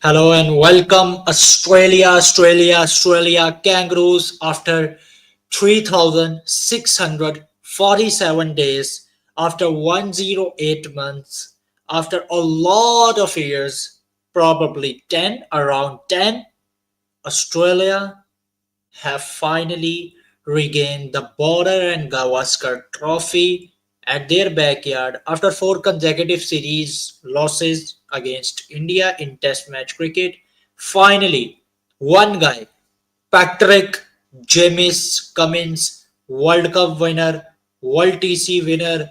Hello and welcome Australia, Kangaroos after 3,647 days, after 108 months, after a lot of years, probably 10, around 10, Australia have finally regained the Border and Gavaskar Trophy at their backyard after four consecutive series losses against India in Test match cricket. Finally, one guy, Patrick James Cummins, World Cup winner, World TC winner,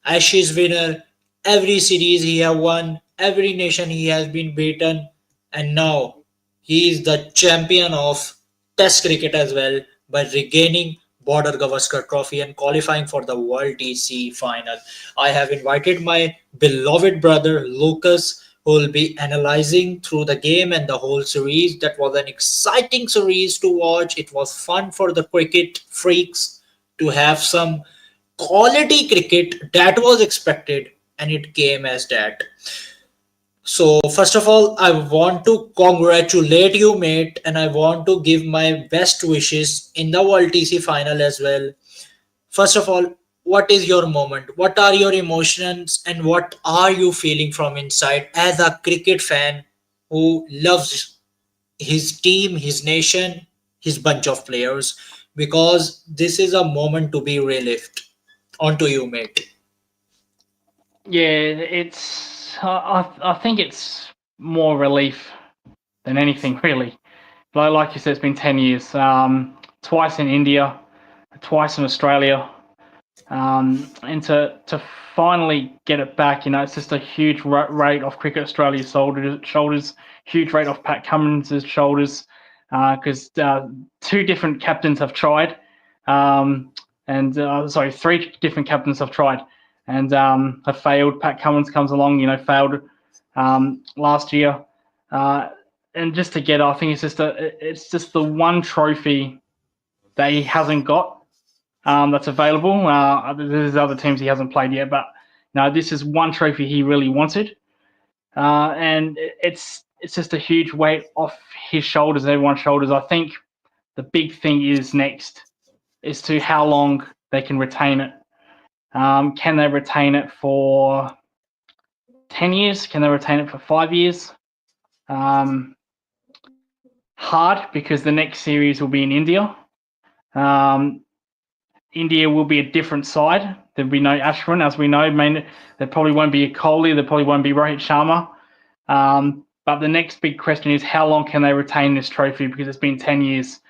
Ashes winner, every series he have won, every nation he has been beaten, and now he is the champion of Test cricket as well by regaining Border Gavaskar Trophy and qualifying for the World TC final. I have invited my beloved brother Lucas, who will be analyzing through the game and the whole series. That was an exciting series to watch. It was fun for the cricket freaks to have some quality cricket that was expected, and it came as that. So first of all, I want to congratulate you, mate, and I want to give my best wishes in the World TC final as well. First of all, what is your moment? What are your emotions and what are you feeling from inside as a cricket fan who loves his team, his nation, his bunch of players? Because this is a moment to be relived. On to you, mate. Yeah, it's. I think it's more relief than anything really. Like you said, it's been 10 years. Twice in India, twice in Australia, and to finally get it back, it's just a huge rate off Cricket Australia's shoulders, huge rate off Pat Cummins' shoulders, because two different captains have tried, and sorry, three different captains have tried and have failed. Pat Cummins comes along, failed last year, uh, and just to get, I think it's just the one trophy that he hasn't got that's available. There's other teams he hasn't played yet, but no, this is one trophy he really wanted, and it's just a huge weight off his shoulders, everyone's shoulders. I think the big thing is next is to how long they can retain it. Can they retain it for 10 years? Can they retain it for 5 years? Um, Hard because the next series will be in India. Um, India will be a different side. There'll be no Ashwin, as we know. There probably won't be a Kohli. There probably won't be Rohit Sharma. But the next big question is how long can they retain this trophy? Because it's been 10 years.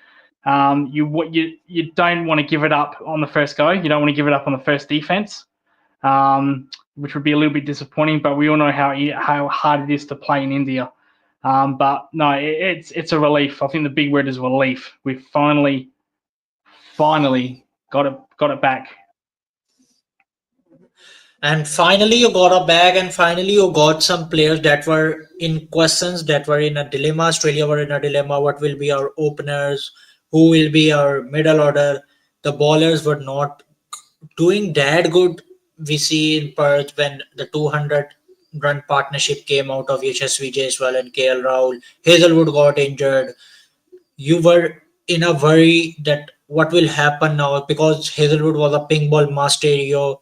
You don't want to give it up on the first go. You don't want to give it up on the first defense, which would be a little bit disappointing. But we all know how hard it is to play in India. But no, it's a relief. I think the big word is relief. We finally got it back. And finally, you got a bag, and finally, you got some players that were in questions, that were in a dilemma. Australia were in a dilemma. What will be our openers? Who will be our middle order? The bowlers were not doing that good. We see in Perth when the 200 run partnership came out of HSV Jaiswal and KL Rahul. Hazelwood got injured. You were in a worry that what will happen now because Hazelwood was a pink ball masterio,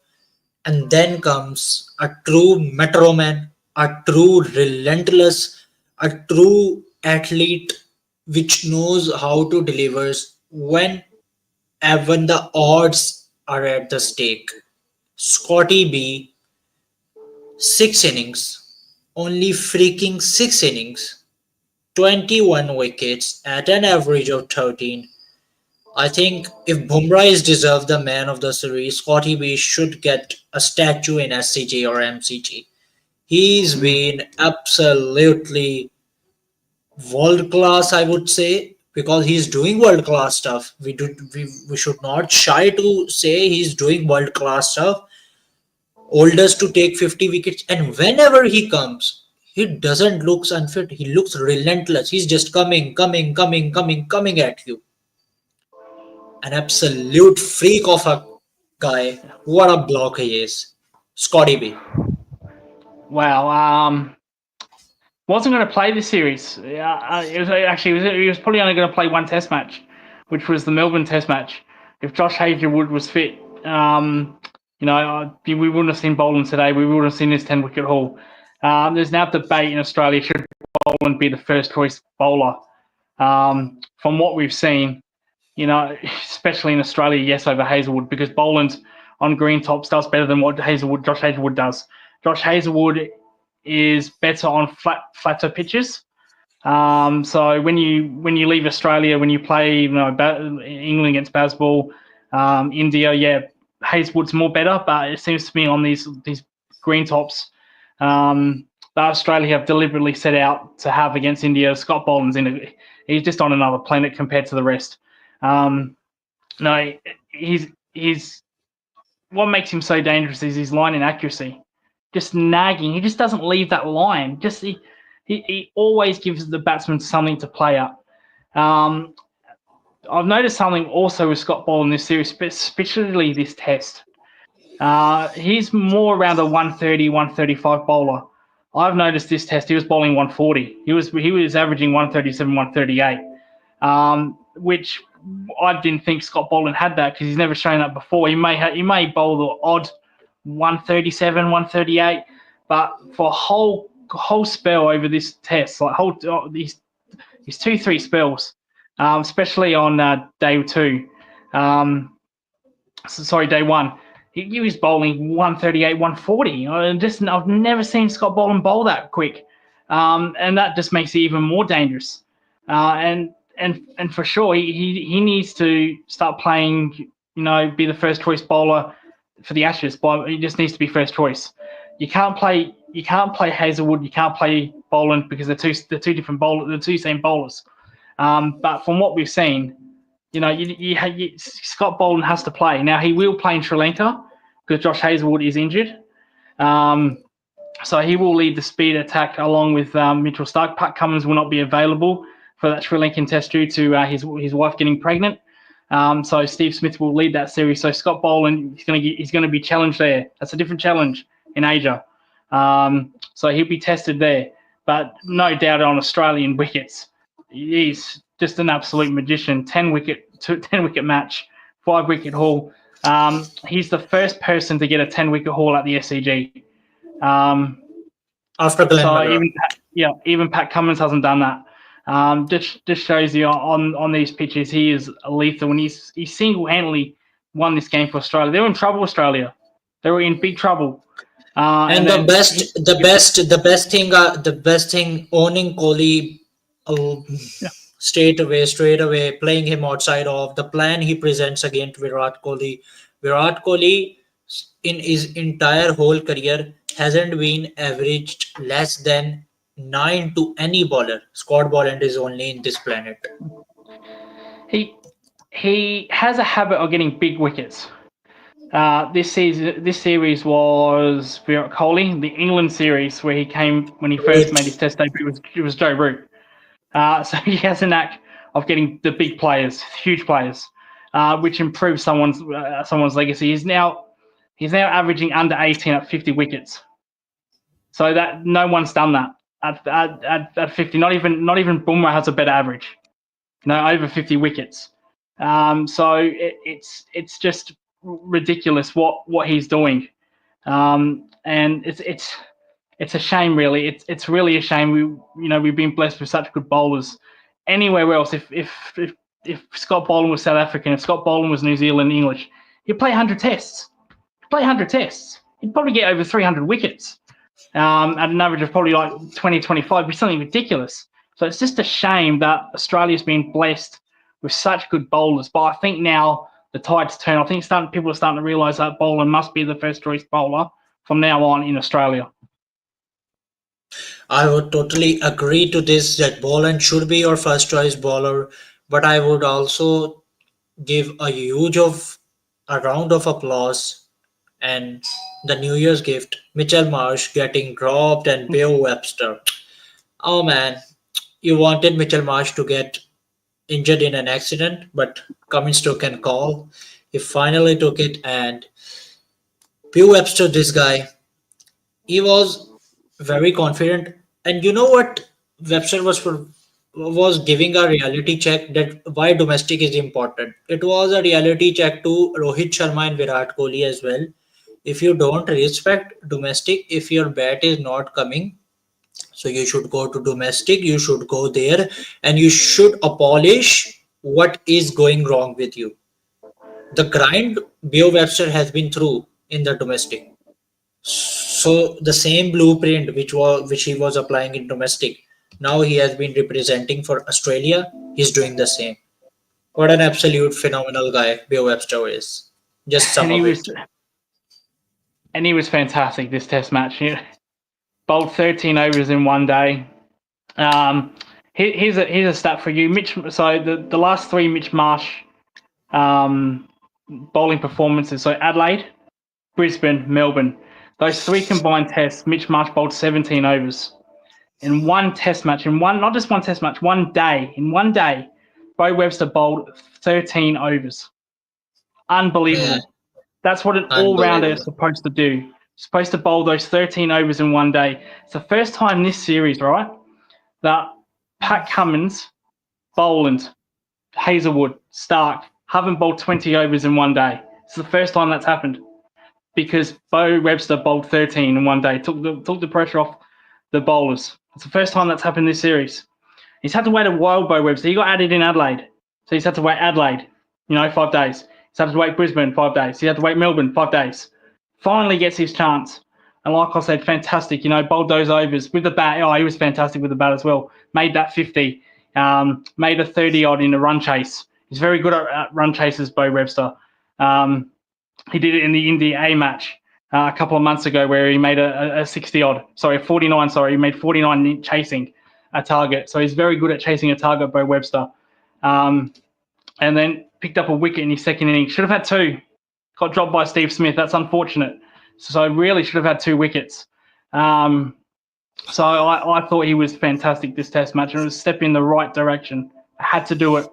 and then comes a true metroman, a true relentless, a true athlete which knows how to deliver when the odds are at the stake. Scotty B, 6 innings, only freaking 6 innings, 21 wickets at an average of 13. I think if Bumrah is deserved the man of the series, Scotty B should get a statue in SCG or MCG. He's Mm. been absolutely world class, I would say, because he's doing world class stuff. We should not shy to say he's doing world class stuff. Oldest to take 50 wickets, and whenever he comes, he doesn't look unfit. He looks relentless. He's just coming at you. An absolute freak of a guy. What a block he is. Scotty B. Wow. wasn't going to play this series. He was probably only going to play one Test match, which was the Melbourne Test match. If Josh Hazelwood was fit, we wouldn't have seen Boland today. We wouldn't have seen this 10-wicket haul. There's now debate in Australia, should Boland be the first choice bowler? From what we've seen, especially in Australia, yes, over Hazelwood, because Boland on green tops does better than what Josh Hazelwood does. Josh Hazelwood is better on flatter pitches. So when you leave Australia, when you play England against Bazball, India, yeah, Hazelwood's more better, but it seems to be on these green tops that Australia have deliberately set out to have against India. Scott Boland's he's just on another planet compared to the rest. He's what makes him so dangerous is his line inaccuracy, just nagging. He just doesn't leave that line. He always gives the batsman something to play at. I've noticed something also with Scott Boland in this series, especially this test. He's more around a 130, 135 bowler. I've noticed this test he was bowling 140. He was averaging 137, 138, which I didn't think Scott Boland had that because he's never shown that before. He may bowl the odd 137, 138, but for a whole spell over this test, like these 2-3 spells, especially on day two. Day one. He was bowling 138, 140. I've never seen Scott Boland bowl that quick, and that just makes it even more dangerous. And for sure, he needs to start playing. Be the first choice bowler for the Ashes. But he just needs to be first choice. You can't play Hazelwood. You can't play Boland because they're two different bowlers. They're two same bowlers. But from what we've seen, Scott Boland has to play. Now, he will play in Sri Lanka because Josh Hazelwood is injured. So he will lead the speed attack along with Mitchell Starc. Pat Cummins will not be available for that Sri Lankan test due to his wife getting pregnant. So Steve Smith will lead that series. So Scott Boland, he's going to be challenged there. That's a different challenge in Asia. So he'll be tested there. But no doubt on Australian wickets, he's just an absolute magician. 10-wicket match, 5-wicket haul. He's the first person to get a 10-wicket haul at the SCG. After Glenn so even Pat Cummins hasn't done that. Just shows you on these pitches he is lethal. When he single-handedly won this game for Australia. They were in trouble, Australia. They were in big trouble. And the best thing, owning Kohli straight away, playing him outside of the plan he presents against Virat Kohli. Virat Kohli, in his entire whole career, hasn't been averaged less than 9 to any bowler. Scott Boland is only in this planet. He has a habit of getting big wickets. This series was Virat Kohli. The England series where he came when he first made his Test debut was Joe Root. So he has a knack of getting the big players, huge players, which improves someone's legacy. He's now averaging under 18 at 50 wickets. So that no one's done that at 50. Not even Bumrah has a better average. Over 50 wickets. So it's just ridiculous what he's doing, and it's a shame, really. It's really a shame. We've been blessed with such good bowlers. Anywhere else, if Scott Boland was South African, if Scott Boland was New Zealand English, he'd play 100 tests. He'd probably get over 300 wickets at an average of probably like 20, 25. It'd be something ridiculous. So it's just a shame that Australia's been blessed with such good bowlers. But I think now the tide's turned. I think people are starting to realise that Boland must be the first choice bowler from now on in Australia. I would totally agree to this, that Boland should be your first choice bowler, but I would also give a round of applause and the New Year's gift, Mitchell Marsh getting dropped and Beau Webster. Oh man, you wanted Mitchell Marsh to get injured in an accident, but Cummins took a call. He finally took it, and Beau Webster, this guy, he was very confident And you know what? Webster was giving a reality check that why domestic is important. It was a reality check to Rohit Sharma and Virat Kohli as well. If you don't respect domestic, if your bat is not coming, so you should go to domestic, you should go there, and you should abolish what is going wrong with you. The grind Bio Webster has been through in the domestic. So the same blueprint which he was applying in domestic, now he has been representing for Australia. He's doing the same. What an absolute phenomenal guy Bio Webster is. Just and sum he of was it. and he was fantastic this Test match. He bowled 13 overs in one day. Um, here's a stat for you, Mitch. So the last three Mitch Marsh um, bowling performances. So Adelaide, Brisbane, Melbourne. Those three combined tests, Mitch Marsh bowled 17 overs. In one test match, not just one test match, one day, in one day, Bo Webster bowled 13 overs. Man, Unbelievable. That's what an all-rounder is unbelievable. supposed to do. Supposed to bowl those 13 overs in one day. It's the first time this series, right, that Pat Cummins, Boland, Hazelwood, Stark haven't bowled 20 overs in one day. It's the first time that's happened because Bo Webster bowled 13 in one day, took the pressure off the bowlers. It's the first time that's happened this series. He's had to wait a while, Bo Webster. He got added in Adelaide. So he's had to wait Adelaide, 5 days. He's had to wait Brisbane 5 days. He had to wait Melbourne 5 days. Finally gets his chance. And like I said, fantastic, bowled those overs with the bat. Oh, he was fantastic with the bat as well. Made that 50, made a 30 odd in a run chase. He's very good at run chases, Bo Webster. Um, he did it in the India A match a couple of months ago where he made a 60 odd, sorry, 49, sorry, he made 49 chasing a target. So he's very good at chasing a target, Bo Webster. Um, and then picked up a wicket in his second inning. Should have had two. Got dropped by Steve Smith. That's unfortunate. So really should have had two wickets. So I thought he was fantastic this Test match, and it was a step in the right direction. I had to do it,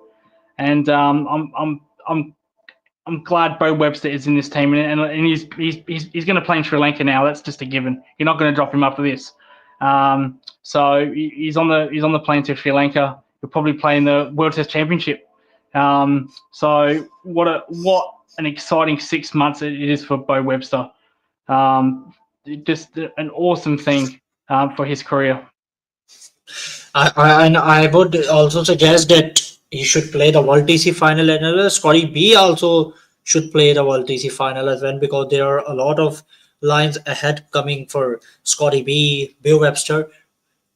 and I'm glad Bo Webster is in this team, and he's going to play in Sri Lanka now. That's just a given. You're not going to drop him after this. So he's on the plane to Sri Lanka. He'll probably play in the World Test Championship. So what an exciting 6 months it is for Bo Webster. Just an awesome thing for his career. I would also suggest that he should play the World TC final, and Scotty B also should play the World TC final as well, because there are a lot of lines ahead coming for Scotty B, Bill Webster.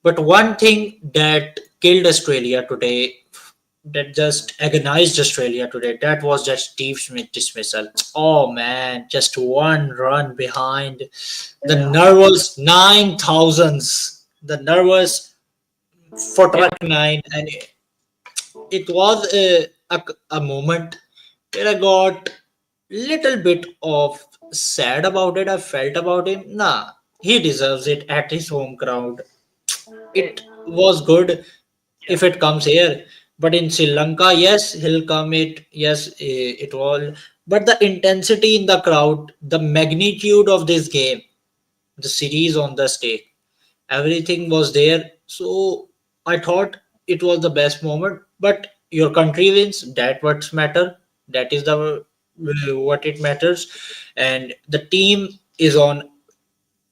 But one thing that killed Australia today, that just agonized Australia today, that was just Steve Smith dismissal. Oh man, just one run behind. The Yeah. nervous 9,000s. The nervous for It, track 9, and it was a moment where I got little bit of sad about it. I felt about him. Nah, he deserves it at his home ground. It it, was good yeah. if it comes here, but in Sri Lanka, yes, he'll come. Yes, it was. But the intensity in the crowd, the magnitude of this game, the series on the stake, everything was there. So I thought it was the best moment. But your country wins. That what's matter. That is the what it matters. And the team is on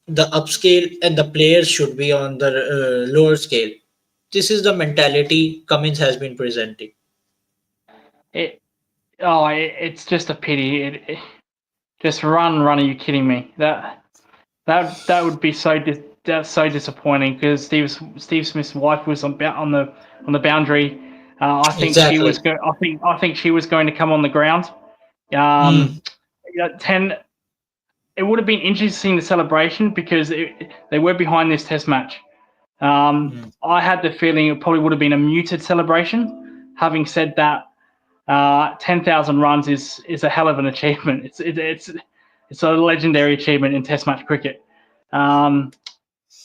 the upscale, and the players should be on the lower scale. This is the mentality Cummins has been presenting. It, it's just a pity. Just run. Are you kidding me? That would be that's so disappointing because Steve Smith's wife was on the boundary. I think she Exactly. was I think she was going to come on the ground. Hmm. 10. It would have been interesting the celebration because they were behind this Test match. Hmm. I had the feeling it probably would have been a muted celebration. Having said that, 10,000 runs is a hell of an achievement. It's a legendary achievement in Test match cricket. Um,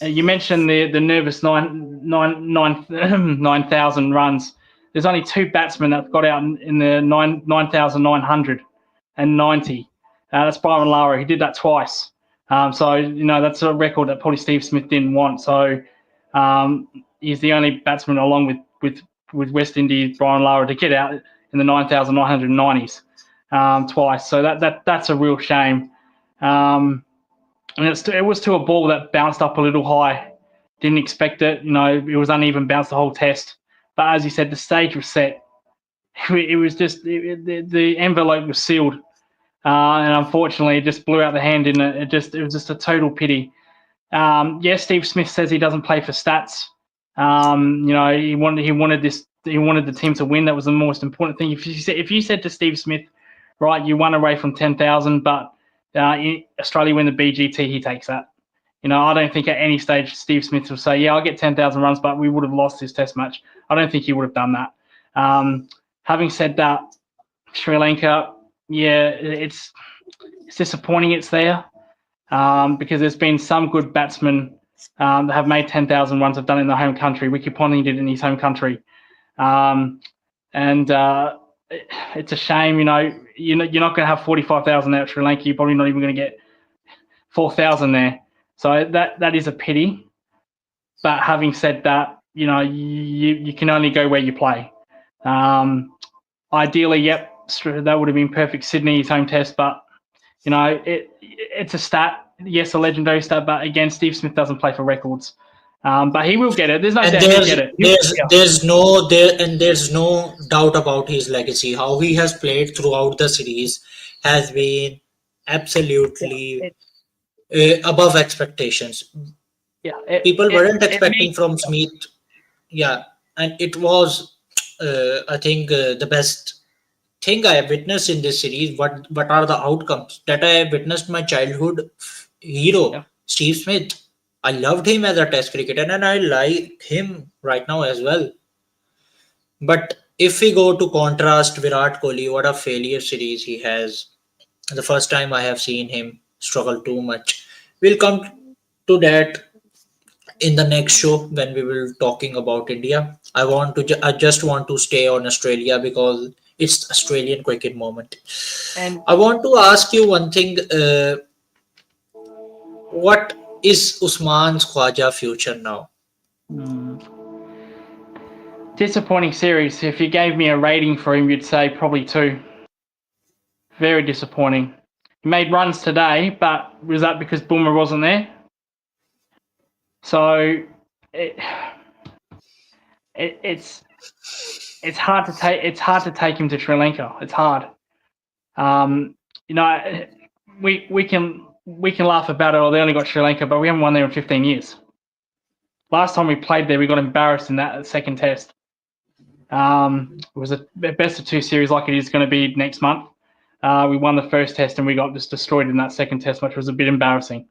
you mentioned the nervous 9,000 runs. There's only two batsmen that got out in the 9,990. That's Byron Lara. He did that twice. So that's a record that probably Steve Smith didn't want. So He's the only batsman, along with West Indies Brian Lara, to get out in the 9,990s twice. So that's a real shame. And it was to a ball that bounced up a little high. Didn't expect it. It was uneven bounce the whole test. But as you said, the stage was set. It was just the envelope was sealed, and unfortunately, it just blew out the hand. It was just a total pity. Yes, Steve Smith says he doesn't play for stats. He wanted the team to win. That was the most important thing. If you said to Steve Smith, right, you won away from 10,000, but Australia win the BGT, he takes that. I don't think at any stage Steve Smith will say, yeah, I'll get 10,000 runs, but we would have lost this test match. I don't think he would have done that. Having said that, Sri Lanka, yeah, it's disappointing it's there, because there's been some good batsmen that have made 10,000 runs, have done it in their home country. Ricky Ponting did it in his home country. And it's a shame, you're not going to have 45,000 there at Sri Lanka. You're probably not even going to get 4,000 there. So that is a pity. But having said that, you can only go where you play. Ideally, yep, that would have been perfect. Sydney, his home test, but it's a stat. Yes, a legendary stat, but again, Steve Smith doesn't play for records. But he will get it. There's no doubt he'll get it. There's no doubt about his legacy. How he has played throughout the series has been absolutely above expectations. Yeah, people weren't expecting from Smith. Yeah, and it was, I think, the best thing I have witnessed in this series. What are the outcomes that I have witnessed? My childhood hero, Steve Smith. I loved him as a Test cricketer, and I like him right now as well. But if we go to contrast Virat Kohli, what a failure series he has. The first time I have seen him struggle too much. We'll come to that in the next show when we will talking about India. I just want to stay on Australia because it's Australian cricket moment. And I want to ask you one thing. What is Usman's Khwaja future now? Disappointing series. If you gave me a rating for him, you'd say probably 2. Very disappointing. He made runs today, but was that because Boomer wasn't there? So it's hard to take. It's hard to take him to Sri Lanka. It's hard. We can laugh about it. Or they only got Sri Lanka, but we haven't won there in 15 years. Last time we played there, we got embarrassed in that second test. It was a best of 2 series, like it is going to be next month. We won the first test and we got just destroyed in that second test, which was a bit embarrassing.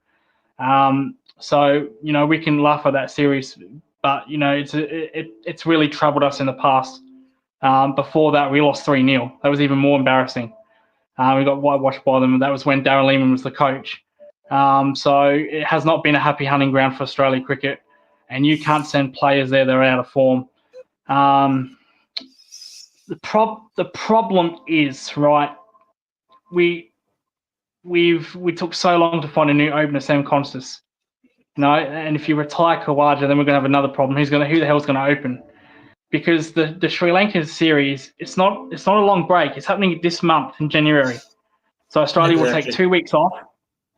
So we can laugh at that series, but it's really troubled us in the past. Before that, we lost 3-0. That was even more embarrassing. We got whitewashed by them, and that was when Darren Lehman was the coach. So it has not been a happy hunting ground for Australia cricket, and you can't send players there that are out of form. The problem is, right, we took so long to find a new opener, Sam Constas. And if you retire Khawaja, then we're going to have another problem. Who the hell's going to open? Because the Sri Lankan series, it's not a long break. It's happening this month in January. So Australia will take 2 weeks off,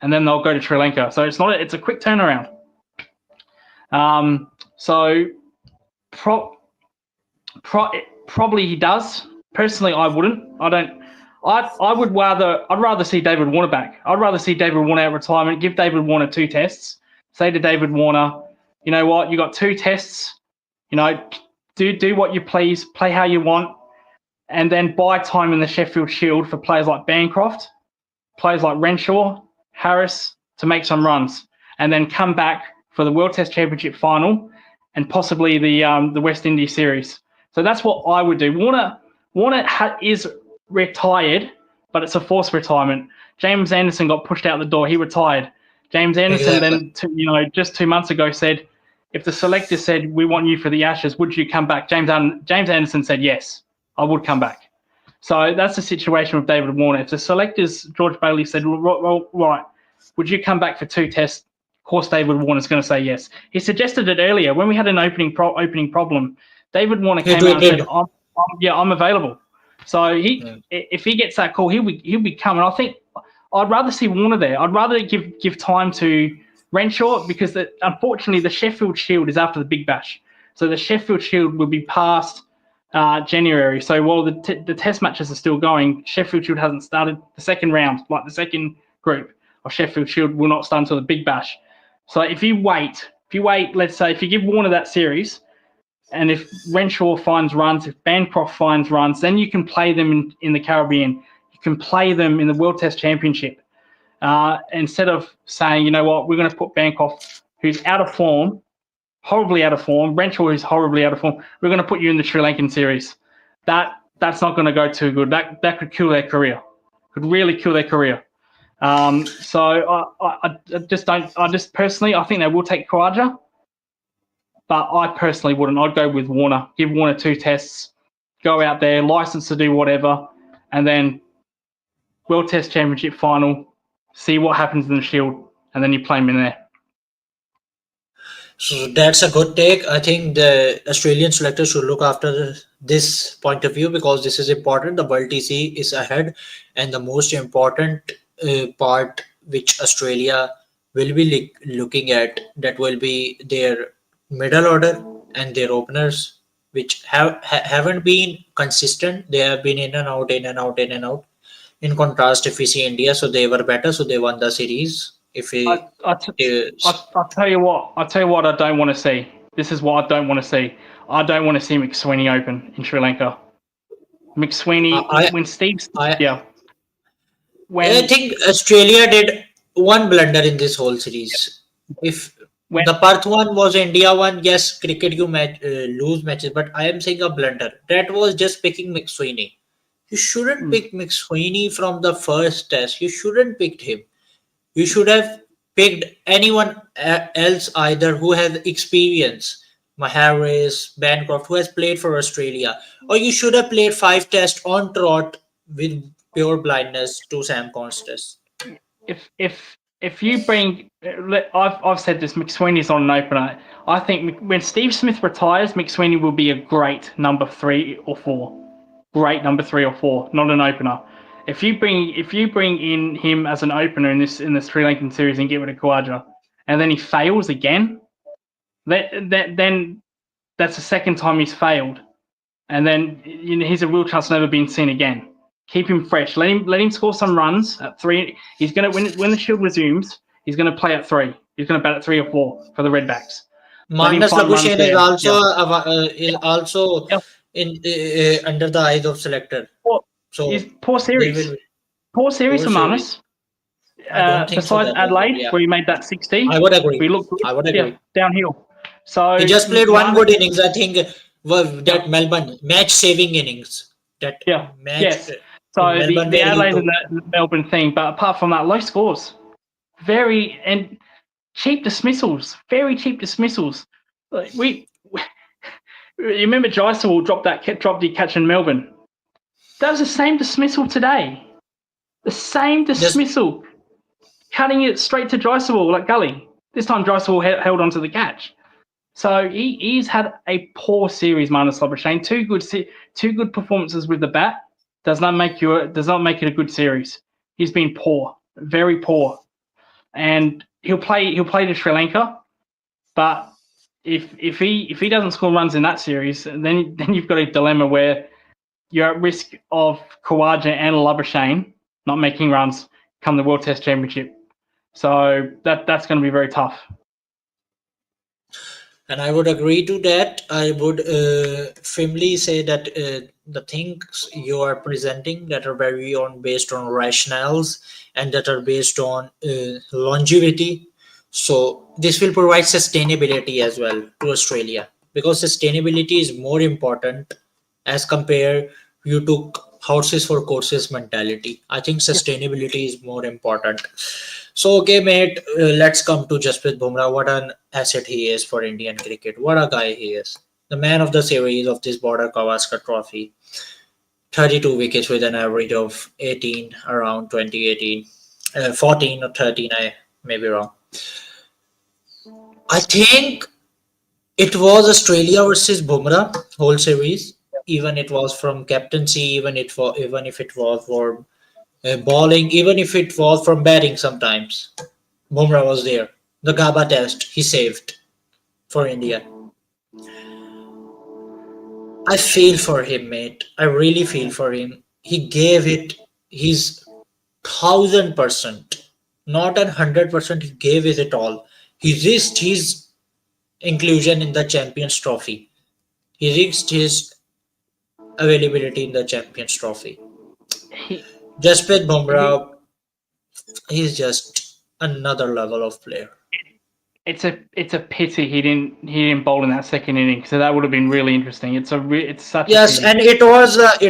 and then they'll go to Sri Lanka. So it's a quick turnaround. So probably he does. Personally, I wouldn't. I'd rather see David Warner back. I'd rather see David Warner out of retirement. Give David Warner 2 tests. Say to David Warner, you know what? You got 2 tests. Do what you please. Play how you want, and then buy time in the Sheffield Shield for players like Bancroft, players like Renshaw, Harris to make some runs, and then come back for the World Test Championship final and possibly the West Indies series. So that's what I would do. Warner is retired, but it's a forced retirement. James Anderson got pushed out the door. He retired. James Anderson then, just 2 months ago said, if the selector said, we want you for the Ashes, would you come back? James Anderson said, yes, I would come back. So that's the situation with David Warner. If the selectors, George Bailey said, right, would you come back for 2 tests? course David Warner's going to say yes. He suggested it earlier when we had an opening problem. David Warner He came out and said, tweeted. I'm available." So Yeah. if he gets that call, he'll be coming. I think I'd rather see Warner there. I'd rather give time to Renshaw because unfortunately the Sheffield Shield is after the Big Bash, so the Sheffield Shield will be past January. So while the test matches are still going, Sheffield Shield hasn't started. The second round, like the second group of Sheffield Shield, will not start until the Big Bash. So if you wait, let's say if you give Warner that series, and if Renshaw finds runs, if Bancroft finds runs, then you can play them in the Caribbean. You can play them in the World Test Championship. Instead of saying, you know what, we're going to put Bancroft, who's out of form, horribly out of form, Renshaw, who's horribly out of form, we're going to put you in the Sri Lankan series. That's not going to go too good. That could kill their career. Could really kill their career. So I just don't. I just personally, I think they will take Khawaja, but I personally wouldn't. I'd go with Warner. Give Warner 2 tests. Go out there, license to do whatever, and then World Test Championship final. See what happens in the Shield, and then you play him in there. So that's a good take. I think the Australian selectors should look after this point of view because this is important. The World TC is ahead, and the most important part which Australia will be looking at, that will be their middle order and their openers, which haven't been consistent. They have been in and out, in and out, in and out. In contrast, if we see India, so they were better, so they won the series. If we I'll tell you what. I don't want to see. This is what I don't want to see. I don't want to see McSweeney open in Sri Lanka. McSweeney, when Steve's I yeah, I when think Australia did one blunder in this whole series. If when the Perth one was India one, yes, cricket you lose matches, but I am saying a blunder. That was just picking McSweeney. You shouldn't pick McSweeney from the first test. You shouldn't pick him. You should have picked anyone else either who has experience. Maharris, Bancroft, who has played for Australia. Or you should have played 5 tests on trot with pure blindness to Sam Constas. if you bring, I've said this, McSweeney's on an opener. I think when Steve Smith retires, McSweeney will be a great number 3 or 4. Great number 3 or 4, not an opener. If you bring in him as an opener in the Sri Lankan series and get rid of Khawaja, and then he fails again, then that's the second time he's failed, and then he's a real chance never being seen again. Keep him fresh. Let him score some runs at 3. He's gonna when the Shield resumes, he's gonna play at 3. He's gonna bat at 3 or 4 for the Redbacks. Let him Magnus find runs Labuschagne there. is also Yeah. in under the eyes of selector. So Poor they series. will Poor series poor for series. Marnus. I don't think so Besides that was good. Adelaide, Yeah, where he made that 60, I would agree. we looked good. I would Yeah, agree. downhill. So He just played one Marnus, good innings. I think yeah, that Melbourne match saving innings. That yeah, match yes. in So Melbourne the where he Adelaide took. and the Melbourne thing, but apart from that, low scores, very and cheap dismissals, very cheap dismissals. Like you remember Jaiswal dropped the catch in Melbourne. That was the same dismissal today. The same Just dismissal, cutting it straight to Jaiswal like gully. This time Jaiswal held onto the catch. So he's had a poor series, Marnus Labuschagne. Two good performances with the bat does not make it a good series. He's been poor, very poor, and he'll play to Sri Lanka. But if he doesn't score runs in that series, then you've got a dilemma where you're at risk of Khawaja and Labuschagne not making runs come the World Test Championship. So that's going to be very tough. And I would agree to that. I would firmly say that the things you are presenting that are very on based on rationales and that are based on longevity. So this will provide sustainability as well to Australia because sustainability is more important as compare you took horses for courses mentality. I think sustainability is more important. So, okay, mate, let's come to Jasprit Bumrah. What an asset he is for Indian cricket. What a guy he is. The man of the series of this Border Gavaskar Trophy. 32 wickets with an average of 18 around 2018. 14 or 13, I may be wrong. I think it was Australia versus Bumrah whole series. Even it was from captaincy, even if it was for bowling, even if it was from batting. Sometimes Bumrah was there. The Gaba test he saved for India. I feel for him, mate. I really feel for him. He gave it his 1,000%, not 100%. He gave it all. He risked his inclusion in the Champions Trophy. He risked his availability in the Champions Trophy. He, Jasprit he Bumrah, he's just another level of player. it's a pity he didn't bowl in that second inning, so that would have been really interesting. It's such a Yes, pity. and it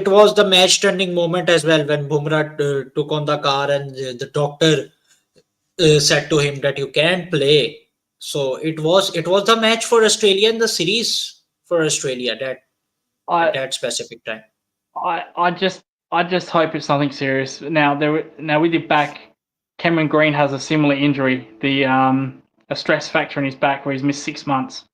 was the match turning moment as well when Bumrah took on the car and the doctor said to him that you can't play. So it was the match for Australia and the series for Australia that at I that specific time. I just hope it's nothing serious. Now with your back, Cameron Green has a similar injury, the a stress fracture in his back where he's missed 6 months.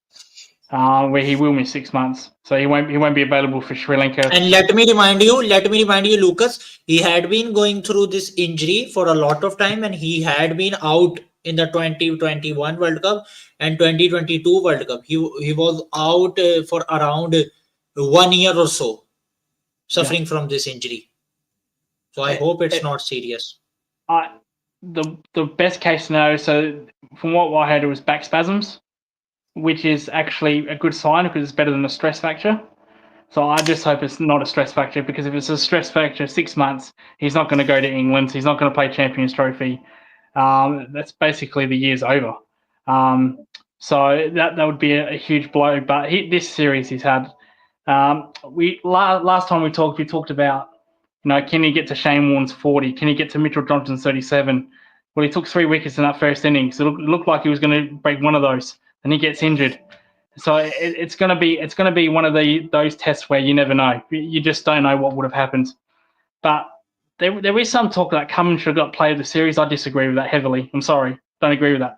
Where he will miss 6 months, so he won't be available for Sri Lanka. And let me remind you, Lucas, he had been going through this injury for a lot of time, and he had been out in the 2021 World Cup and 2022 World Cup. He was out for around 1 year or so, Yeah, suffering from this injury. So I it, hope it's it, not serious. I the best case scenario. So from what I heard, it was back spasms, which is actually a good sign because it's better than a stress fracture. So I just hope it's not a stress fracture, because if it's a stress fracture, 6 months, he's not going to go to England. He's not going to play Champions Trophy. That's basically the year's over. So that would be a huge blow. But this series he's had. We last time we talked about, can he get to Shane Warne's 40? Can he get to Mitchell Johnson's 37? Well, he took 3 wickets in that first innings. So it looked like he was going to break one of those, and he gets injured. So it's gonna be one of those tests where you never know. You just don't know what would have happened. But there is some talk that Cummins should have got player of the series. I disagree with that heavily. I'm sorry, don't agree with that.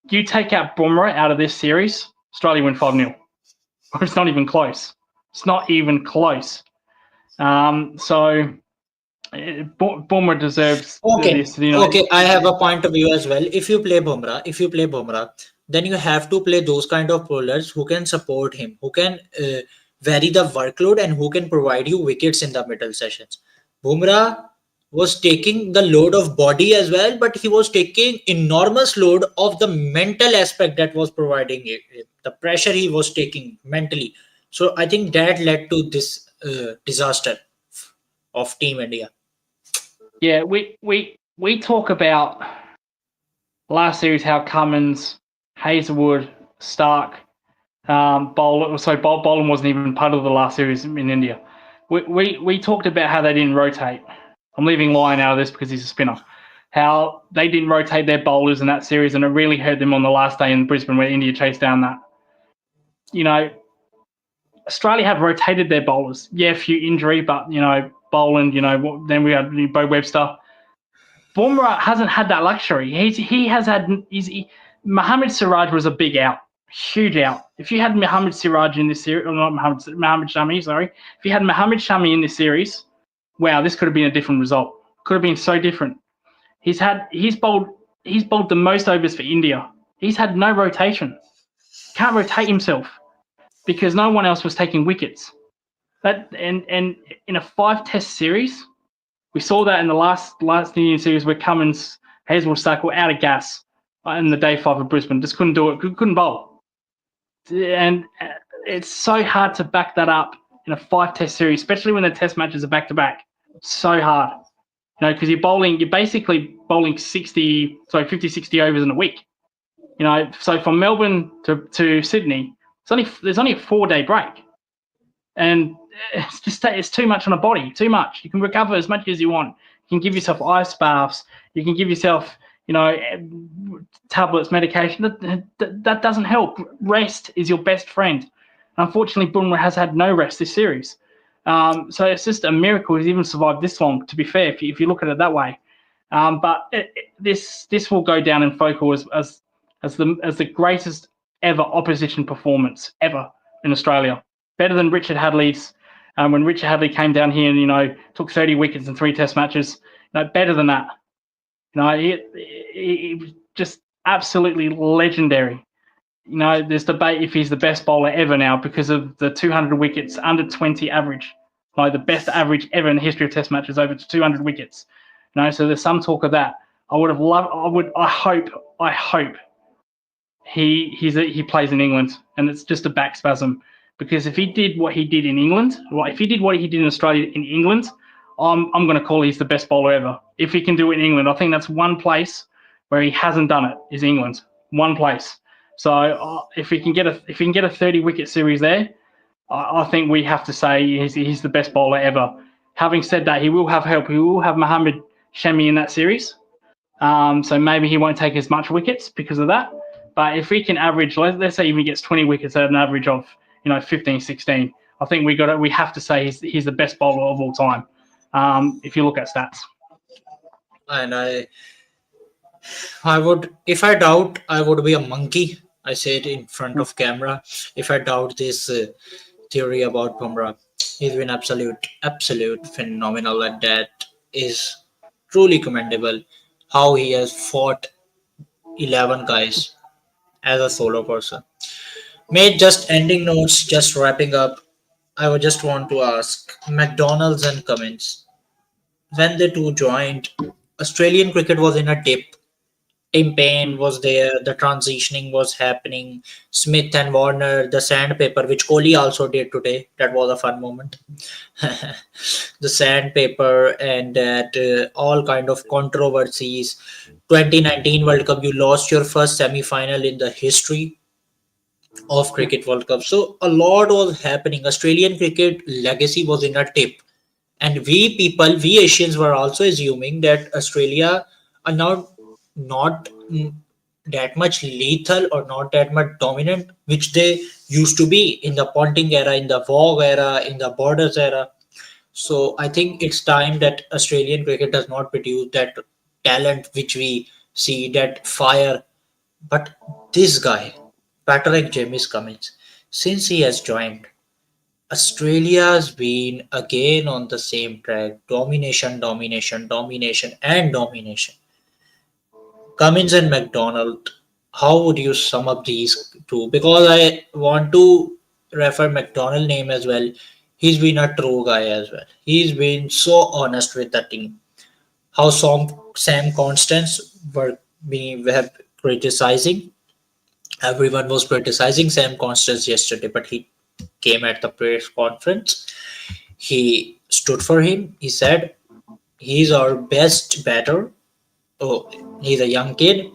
You take out Bumrah out of this series, Australia win 5-0. It's not even close. It's not even close. So Bumrah deserves Okay, this. okay. I have a point of view as well. If you play Bumrah, then you have to play those kind of bowlers who can support him, who can vary the workload, and who can provide you wickets in the middle sessions. Bumrah was taking the load of body as well, but he was taking enormous load of the mental aspect that was providing it, the pressure he was taking mentally. So I think that led to this disaster of Team India. Yeah, we talk about last series how Cummins, Hazelwood, Stark, Boland wasn't even part of the last series in India. We talked about how they didn't rotate. I'm leaving Lyon out of this because he's a spinner. How they didn't rotate their bowlers in that series, and it really hurt them on the last day in Brisbane where India chased down that. You know, Australia have rotated their bowlers. Yeah, a few injury, but Boland. Then we had Bo Webster. Bumrah hasn't had that luxury. He has had. Mohammad Siraj was a big out, huge out. If you had Mohammad Siraj in this series, or not Mohammad Shami, sorry. If you had Mohammad Shami in this series, wow, this could have been a different result. Could have been so different. He's bowled the most overs for India. He's had no rotation. Can't rotate himself because no one else was taking wickets. And in a 5-test series, we saw that in the last Indian series where Cummins, Hazelwood, Stark were out of gas in the day 5 of Brisbane. Just couldn't do it. Couldn't bowl. And it's so hard to back that up in a 5-test series, especially when the test matches are back to back. So hard. Because you're basically bowling 50, 60 overs in a week. So from Melbourne to Sydney, there's only a 4-day break. And it's too much on a body, too much. You can recover as much as you want. You can give yourself ice baths. You can give yourself, tablets, medication. That doesn't help. Rest is your best friend. Unfortunately, Bumrah has had no rest this series. So it's just a miracle he's even survived this long, to be fair, if you look at it that way. But this will go down in focal as as the greatest ever opposition performance ever in Australia. Better than Richard Hadley's when Richard Hadley came down here and took 30 wickets in 3 Test matches. Better than that. He was just absolutely legendary. There's debate if he's the best bowler ever now because of the 200 wickets, under 20 average, like the best average ever in the history of Test matches, over 200 wickets. So there's some talk of that. I hope he plays in England, and it's just a back spasm. Because if he did what he did in England, if he did what he did in Australia in England, I'm going to call he's the best bowler ever. If he can do it in England, I think that's one place where he hasn't done it is England. One place. So if he can get a 30 wicket series there, I think we have to say he's the best bowler ever. Having said that, he will have help. He will have Mohammad Shami in that series. So maybe he won't take as much wickets because of that. But if he can average, let's say even he gets 20 wickets at an average of 15, 16, I think we have to say he's the best bowler of all time. If you look at stats. And I would, if I doubt, I would be a monkey. I say it in front of camera. If I doubt this theory about Bumrah, he's been absolute phenomenal, and that is truly commendable. How he has fought 11 guys as a solo person. Mate, just ending notes, just wrapping up. I would just want to ask McDonald's and Cummins, when the two joined, Australian cricket was in a dip. Tim Payne was there, the transitioning was happening. Smith and Warner, the sandpaper, which Kohli also did today. That was a fun moment. The sandpaper and that all kind of controversies. 2019 World Cup, you lost your first semi-final in the history of Cricket World Cup. So a lot was happening. Australian cricket legacy was in a tip. And we Asians were also assuming that Australia are now not that much lethal or not that much dominant, which they used to be in the Ponting era, in the Vaughan era, in the Borders era. So I think it's time that Australian cricket does not produce that talent which we see, that fire. But this guy, Patrick James Cummins, since he has joined, Australia's been again on the same track. Domination, domination, domination, and domination. Cummins and McDonald, how would you sum up these two? Because I want to refer McDonald name as well. He's been a true guy as well. He's been so honest with the team. How Sam Constance were being were criticizing. Everyone was criticizing Sam Constance yesterday, but he came at the press conference. He stood for him. He said he's our best batter. Oh, he's a young kid,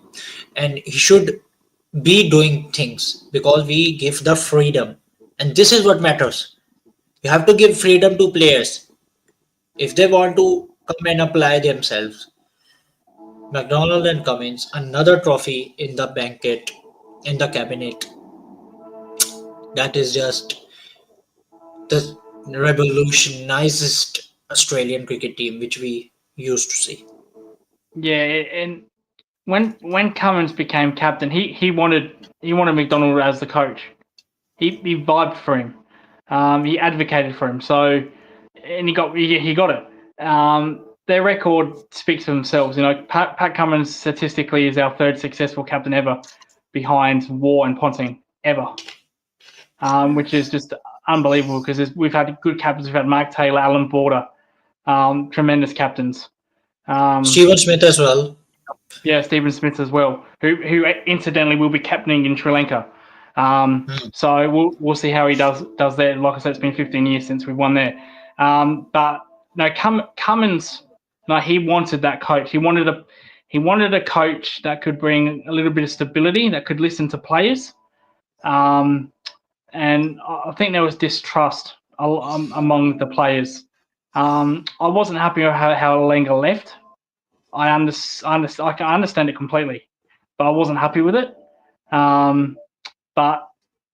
and he should be doing things because we give the freedom, and this is what matters. You have to give freedom to players if they want to come and apply themselves. McDonald and Cummins, another trophy in the banquet, in the cabinet. That is just the revolutionized Australian cricket team which we used to see. Yeah, and when Cummins became captain, he wanted McDonald as the coach. He vibed for him. He advocated for him. So, and he got it. Their record speaks for themselves. Pat Cummins statistically is our third successful captain ever, behind Waugh and Ponting ever, which is just unbelievable because we've had good captains. We've had Mark Taylor, Alan Border, tremendous captains. Steven Smith as well. Yeah, Stephen Smith as well, who incidentally will be captaining in Sri Lanka. So we'll see how he does there. Like I said, it's been 15 years since we've won there. But no, Cummins, no, he wanted that coach. He wanted a coach that could bring a little bit of stability, that could listen to players. And I think there was distrust among the players. I wasn't happy with how Lenga left. I can understand it completely, but I wasn't happy with it. But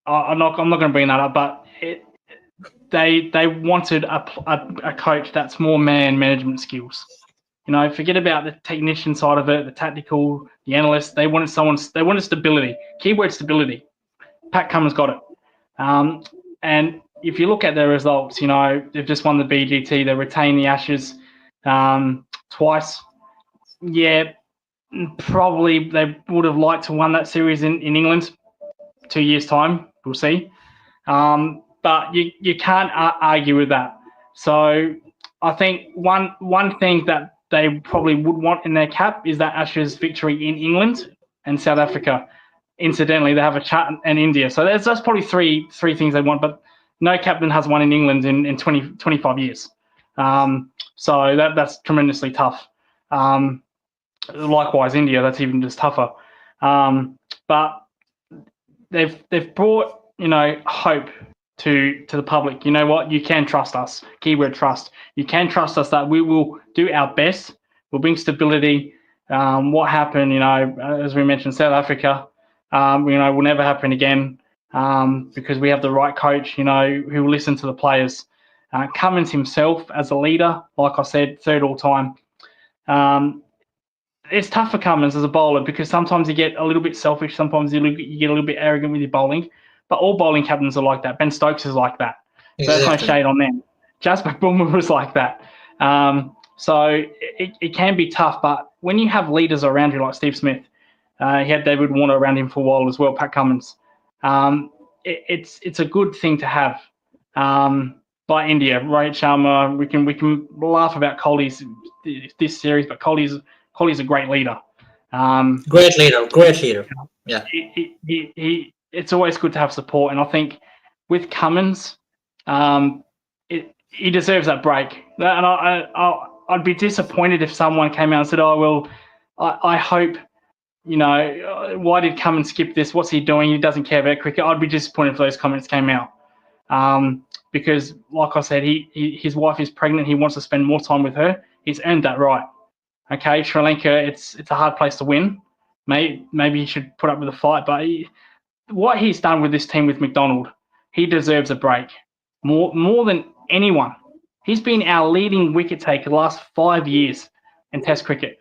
I'm not going to bring that up. But they wanted a coach that's more management skills. Forget about the technician side of it, the tactical, the analyst. They wanted someone. They wanted stability. Keyword stability. Pat Cummins got it. Um, and if you look at their results, they've just won the BGT. They retained the Ashes twice. Yeah, probably they would have liked to won that series in England 2 years' time. We'll see. But you can't argue with that. So I think one thing that they probably would want in their cap is that Ashes victory in England and South Africa. Incidentally, they have a chat in India. So that's probably three things they want. But no captain has won in England in 25 years. So that's tremendously tough. Likewise, India, that's even just tougher. But they've brought hope to the public. You know what? You can trust us. Keyword trust. You can trust us that we will do our best. We'll bring stability. What happened, as we mentioned, South Africa, will never happen again because we have the right coach, who will listen to the players. Cummins himself as a leader, like I said, third all time. It's tough for Cummins as a bowler because sometimes you get a little bit selfish. Sometimes you get a little bit arrogant with your bowling. But all bowling captains are like that. Ben Stokes is like that. So that's no Exactly. shade on them. Jasper Boomer was like that. So it can be tough. But when you have leaders around you like Steve Smith, he had David Warner around him for a while as well, Pat Cummins. It's a good thing to have. By India, Rohit Sharma, we can laugh about Kohli's this series, but Kohli's a great leader. Great leader. Great leader. Yeah. It's always good to have support, and I think with Cummins, he deserves that break. And I'd be disappointed if someone came out and said, "Oh well, I hope." Why did Cummins skip this? What's he doing? He doesn't care about cricket. I'd be disappointed if those comments came out. Because, like I said, his wife is pregnant. He wants to spend more time with her. He's earned that right. Okay, Sri Lanka, it's a hard place to win. Maybe he should put up with a fight. But what he's done with this team with McDonald, he deserves a break. More than anyone. He's been our leading wicket taker the last 5 years in Test cricket.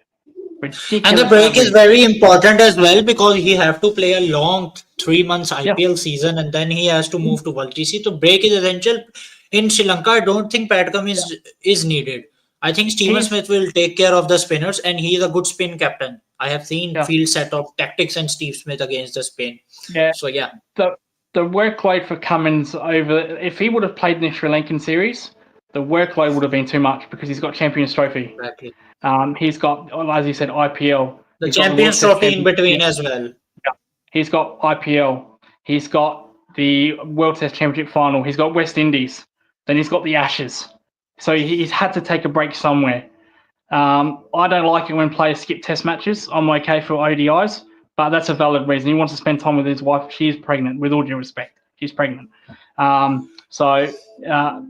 And the Ridiculous break is average. very important as well because he have to play a long 3 months Yeah. IPL season and then he has to move to World TC. So break is essential. In Sri Lanka, I don't think Pat Cummins is needed. I think Steven He's Smith will take care of the spinners and he is a good spin captain. I have seen yeah. field set of tactics and Steve Smith against the spin. Yeah. So yeah, The workload for Cummins if he would have played in the Sri Lankan series, the workload would have been too much because he's got Champions Trophy. exactly. He's got, as you said, IPL. The He's got the World Champions Test Trophy in Championship. between as well. He's got IPL. He's got the World Test Championship final. He's got West Indies. Then he's got the Ashes. So he's had to take a break somewhere. I don't like it when players skip Test matches. I'm okay for ODIs, but that's a valid reason. He wants to spend time with his wife. She is pregnant, with all due respect. She's pregnant. So I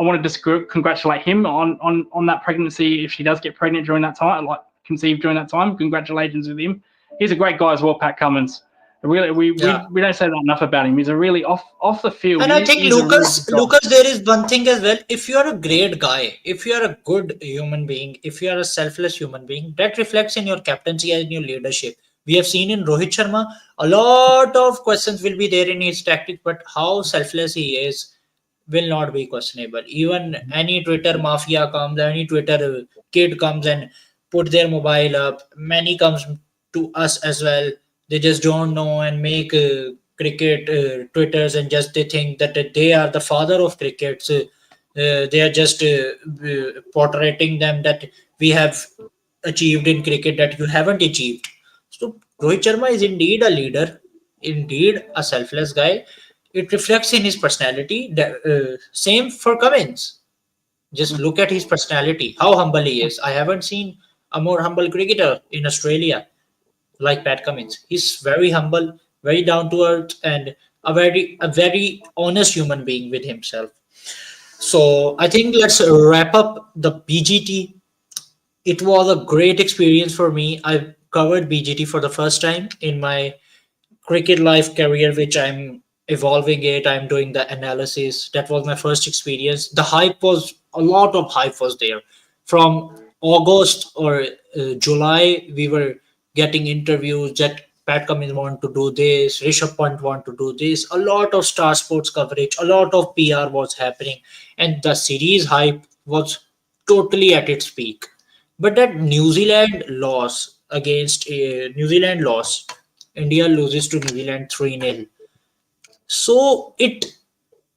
want to just congratulate him on that pregnancy. If she does get pregnant during that time, like conceived during that time, congratulations with him. He's a great guy as well, Pat Cummins. Really, we don't say that enough about him. He's a really off the field. And I think He's a really good guy. Lucas, there is one thing as well. If you are a great guy, if you are a good human being, if you are a selfless human being, that reflects in your captaincy and your leadership. We have seen in Rohit Sharma, a lot of questions will be there in his tactic, but how selfless he is will not be questionable. Even any Twitter mafia comes, any Twitter kid comes and put their mobile up. Many comes to us as well. They just don't know and make cricket twitters and just they think that they are the father of cricket. So, they are just portraying them that we have achieved in cricket that you haven't achieved. So Rohit Sharma is indeed a leader, indeed a selfless guy. It reflects in his personality. Same for Cummins. Just look at his personality, how humble he is. I haven't seen a more humble cricketer in Australia like Pat Cummins. He's very humble, very down to earth, and a very honest human being with himself. So I think let's wrap up the BGT. It was a great experience for me. I covered BGT for the first time in my cricket life career, which I'm evolving it. I'm doing the analysis. That was my first experience. The hype was a lot of hype was there from August or July, we were getting interviews that Pat Cummins want to do this, Rishabh Pant want to do this. A lot of Star Sports coverage, a lot of PR was happening, and the series hype was totally at its peak. But that New Zealand loss against New Zealand loss, India loses to New Zealand 3-0. So it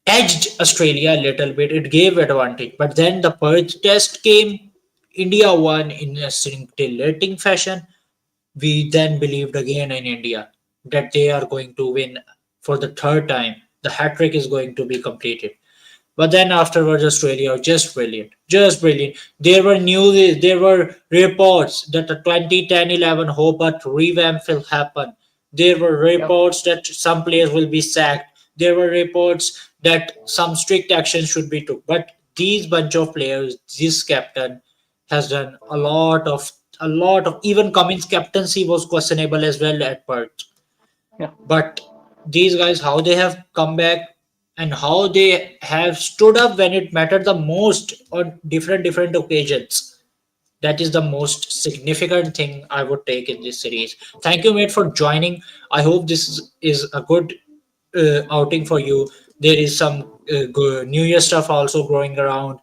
edged Australia a little bit. It gave advantage. But then the Perth test came. India won in a scintillating fashion. We then believed again in India that they are going to win for the third time. The hat trick is going to be completed. But then afterwards, Australia are just brilliant, just brilliant. There were reports that the 2010-11 Hobart revamp will happen. There were Yep. reports that some players will be sacked. There were reports that some strict action should be took. But these bunch of players, this captain has done a lot of even Cummins' captaincy was questionable as well at Perth. Yeah. But these guys, how they have come back and how they have stood up when it mattered the most on different occasions. That is the most significant thing I would take in this series. Thank you, mate, for joining. I hope this is a good outing for you. There is some good New Year stuff also growing around.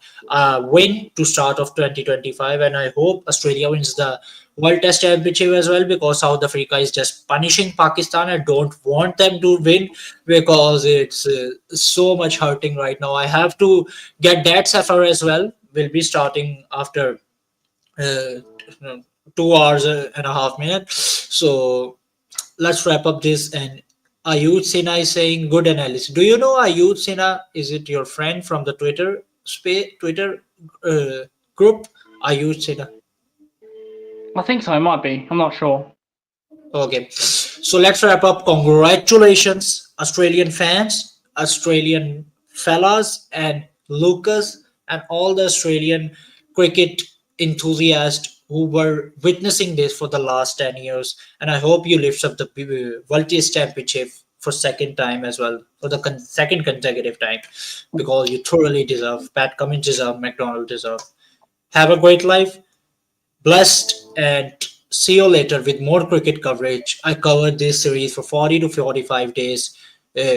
Win to start of 2025, and I hope Australia wins the World Test Championship as well because South Africa is just punishing Pakistan. I don't want them to win because it's so much hurting right now. I have to get that suffer as well. Will be starting after uh, 2 hours and a half minutes. So let's wrap up this. And Ayush Sinha is saying good analysis. Do you know Ayush Sinha? Is it your friend from the Twitter group? Ayush Sinha. I think so. It might be. I'm not sure. Okay, so let's wrap up. Congratulations, Australian fans, Australian fellas, and Lucas, and all the Australian cricket enthusiasts who were witnessing this for the last 10 years. And I hope you lift up the World Test Championship for second time as well, for the second consecutive time, because you thoroughly deserve. Pat Cummins deserve, McDonald deserve. Have a great life, blessed, and see you later with more cricket coverage. I covered this series for 40 to 45 days, uh,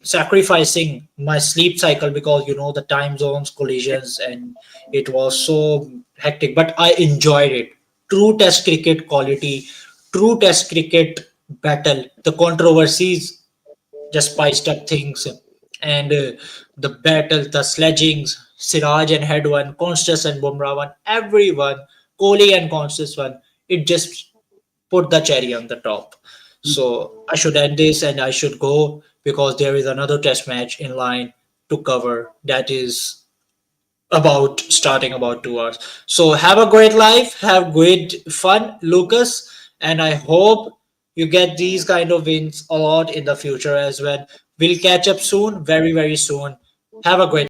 sacrificing my sleep cycle because the time zones, collisions, and it was so hectic. But I enjoyed it. True Test cricket quality, true Test cricket battle, the controversies just spiced up things. And the battle, the sledgings, Siraj and Head one, Constance and Bumrah one, everyone, Kohli and Constance one, it just put the cherry on the top. So I should end this and I should go because there is another test match in line to cover that is about starting about 2 hours. So have a great life, have great fun, Lucas, and I hope you get these kind of wins a lot in the future as well. We'll catch up soon, very, very soon. Have a great